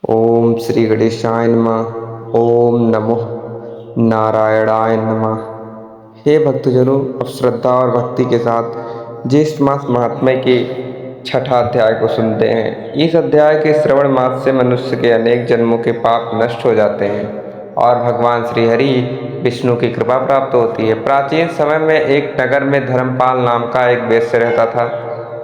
ओम श्री गणेशाय नमः। ओम नमो नारायणाय नमः। हे भक्तजनों, अब श्रद्धा और भक्ति के साथ ज्येष्ठ मास महात्म्य के छठा अध्याय को सुनते हैं। इस अध्याय के श्रवण मास से मनुष्य के अनेक जन्मों के पाप नष्ट हो जाते हैं और भगवान श्री हरि विष्णु की कृपा प्राप्त होती है। प्राचीन समय में एक नगर में धर्मपाल नाम का एक वैश्य रहता था।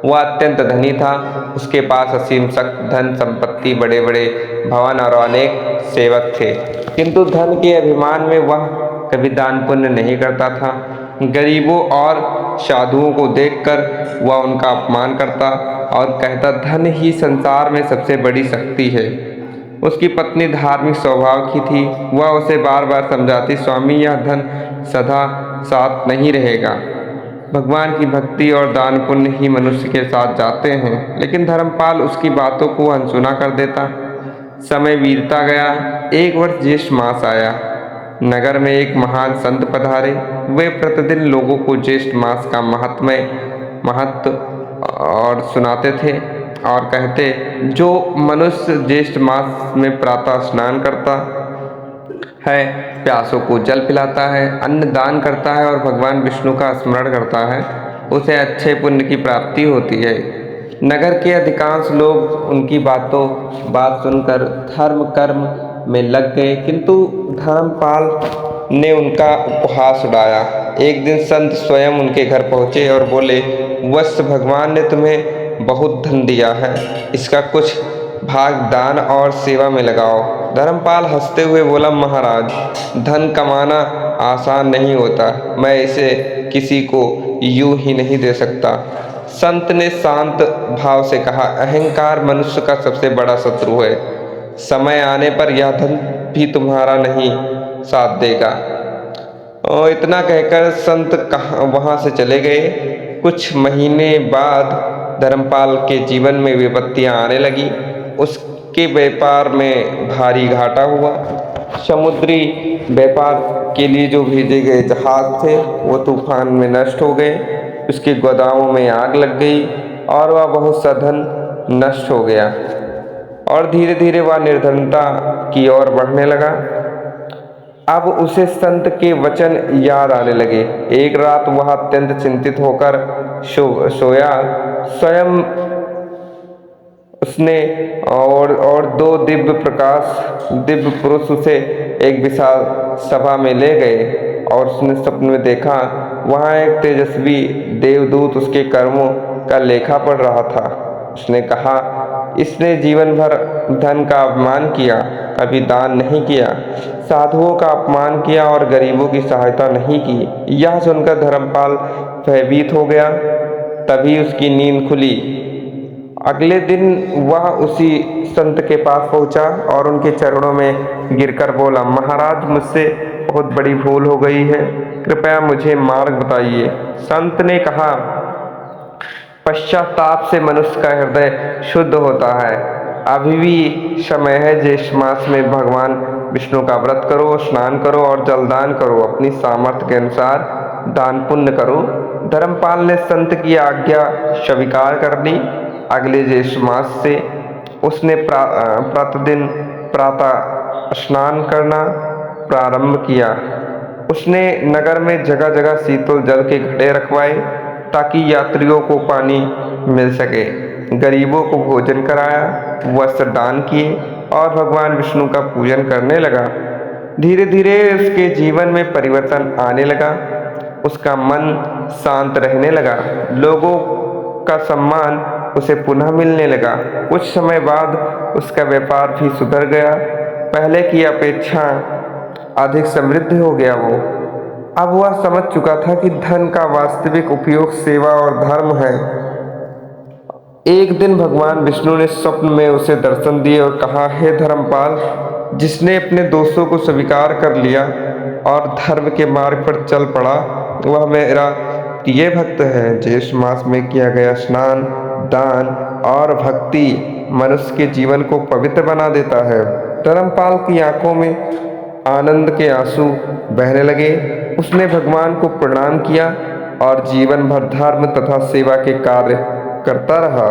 वह अत्यंत धनी था। उसके पास असीम शक्ति, धन संपत्ति, बड़े बड़े भवन और अनेक सेवक थे, किंतु धन के अभिमान में वह कभी दान पुण्य नहीं करता था। गरीबों और साधुओं को देखकर वह उनका अपमान करता और कहता, धन ही संसार में सबसे बड़ी शक्ति है। उसकी पत्नी धार्मिक स्वभाव की थी। वह उसे बार बार समझाती, स्वामी, यह धन सदा साथ नहीं रहेगा। भगवान की भक्ति और दान पुण्य ही मनुष्य के साथ जाते हैं। लेकिन धर्मपाल उसकी बातों को अनसुना कर देता। समय बीतता गया। एक वर्ष ज्येष्ठ मास आया। नगर में एक महान संत पधारे। वे प्रतिदिन लोगों को ज्येष्ठ मास का महत्व और सुनाते थे और कहते, जो मनुष्य ज्येष्ठ मास में प्रातः स्नान करता है, प्यासों को जल पिलाता है, अन्न दान करता है और भगवान विष्णु का स्मरण करता है, उसे अच्छे पुण्य की प्राप्ति होती है। नगर के अधिकांश लोग उनकी बात सुनकर धर्म कर्म में लग गए, किंतु धर्मपाल ने उनका उपहास उड़ाया। एक दिन संत स्वयं उनके घर पहुंचे और बोले, वत्स, भगवान ने तुम्हें बहुत धन दिया है, इसका कुछ भाग दान और सेवा में लगाओ। धर्मपाल हंसते हुए बोला, महाराज, धन कमाना आसान नहीं होता, मैं इसे किसी को यूं ही नहीं दे सकता। संत ने शांत भाव से कहा, अहंकार मनुष्य का सबसे बड़ा शत्रु है। समय आने पर यह धन भी तुम्हारा नहीं साथ देगा। और इतना कहकर संत वहां से चले गए। कुछ महीने बाद धर्मपाल के जीवन में विपत्तियां आने लगी। उसके व्यापार में भारी घाटा हुआ। समुद्री व्यापार के लिए जो भेजे गए जहाज थे वो तूफान में नष्ट हो गए। उसके गोदामों में आग लग गई और वह बहुत सा धन नष्ट हो गया और धीरे धीरे वह निर्धनता की ओर बढ़ने लगा। अब उसे संत के वचन याद आने लगे। एक रात वह अत्यंत चिंतित होकर सोया। स्वयं उसने और दो दिव्य पुरुष उसे एक विशाल सभा में ले गए और उसने स्वप्न में देखा, वहां एक तेजस्वी देवदूत उसके कर्मों का लेखा पढ़ रहा था। उसने कहा, इसने जीवन भर धन का अपमान किया, कभी दान नहीं किया, साधुओं का अपमान किया और गरीबों की सहायता नहीं की। यह सुनकर धर्मपाल भयभीत हो गया। तभी उसकी नींद खुली। अगले दिन वह उसी संत के पास पहुंचा और उनके चरणों में गिरकर बोला, महाराज, मुझसे बहुत बड़ी भूल हो गई है, कृपया मुझे मार्ग बताइए। संत ने कहा, पश्चाताप से मनुष्य का हृदय शुद्ध होता है। अभी भी समय है। ज्येष्ठ मास में भगवान विष्णु का व्रत करो, स्नान करो और जलदान करो। अपनी सामर्थ्य के अनुसार दान पुण्य करो। धर्मपाल ने संत की आज्ञा स्वीकार कर ली। अगले ज्येष्ठ मास से उसने प्रतिदिन प्रातः स्नान करना प्रारंभ किया। उसने नगर में जगह जगह शीतल जल के घड़े रखवाए ताकि यात्रियों को पानी मिल सके। गरीबों को भोजन कराया, वस्त्र दान किए और भगवान विष्णु का पूजन करने लगा। धीरे धीरे उसके जीवन में परिवर्तन आने लगा। उसका मन शांत रहने लगा। लोगों का सम्मान उसे पुनः मिलने लगा। कुछ समय बाद उसका व्यापार भी सुधर गया। पहले की अपेक्षा अधिक समृद्ध हो गया वो। अब वह समझ चुका था कि धन का वास्तविक उपयोग सेवा और धर्म है। एक दिन भगवान विष्णु ने स्वप्न में उसे दर्शन दिए और कहा, हे धर्मपाल, जिसने अपने दोषों को स्वीकार कर लिया और धर्म के मार्ग पर चल पड़ा, वह मेरा प्रिय भक्त है। ज्येष्ठ मास में किया गया स्नान, दान और भक्ति मनुष्य के जीवन को पवित्र बना देता है। धर्मपाल की आंखों में आनंद के आंसू बहने लगे। उसने भगवान को प्रणाम किया और जीवन भर धर्म तथा सेवा के कार्य करता रहा।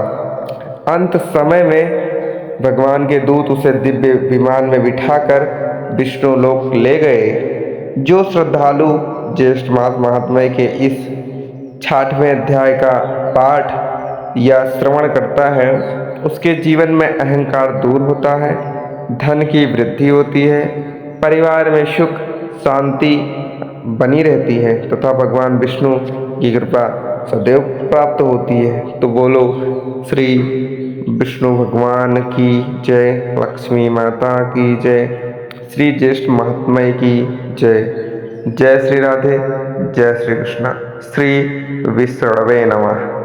अंत समय में भगवान के दूत उसे दिव्य विमान में बिठाकर विष्णु लोक ले गए। जो श्रद्धालु ज्येष्ठ मास महात्म्य के इस 6वें अध्याय का पाठ या श्रवण करता है, उसके जीवन में अहंकार दूर होता है, धन की वृद्धि होती है, परिवार में सुख शांति बनी रहती है तथा भगवान विष्णु की कृपा सदैव प्राप्त होती है। तो बोलो श्री विष्णु भगवान की जय, लक्ष्मी माता की जय, श्री ज्येष्ठ महात्म्य की जय। जय श्री राधे, जय श्री कृष्ण। श्री विष्णवे नमः।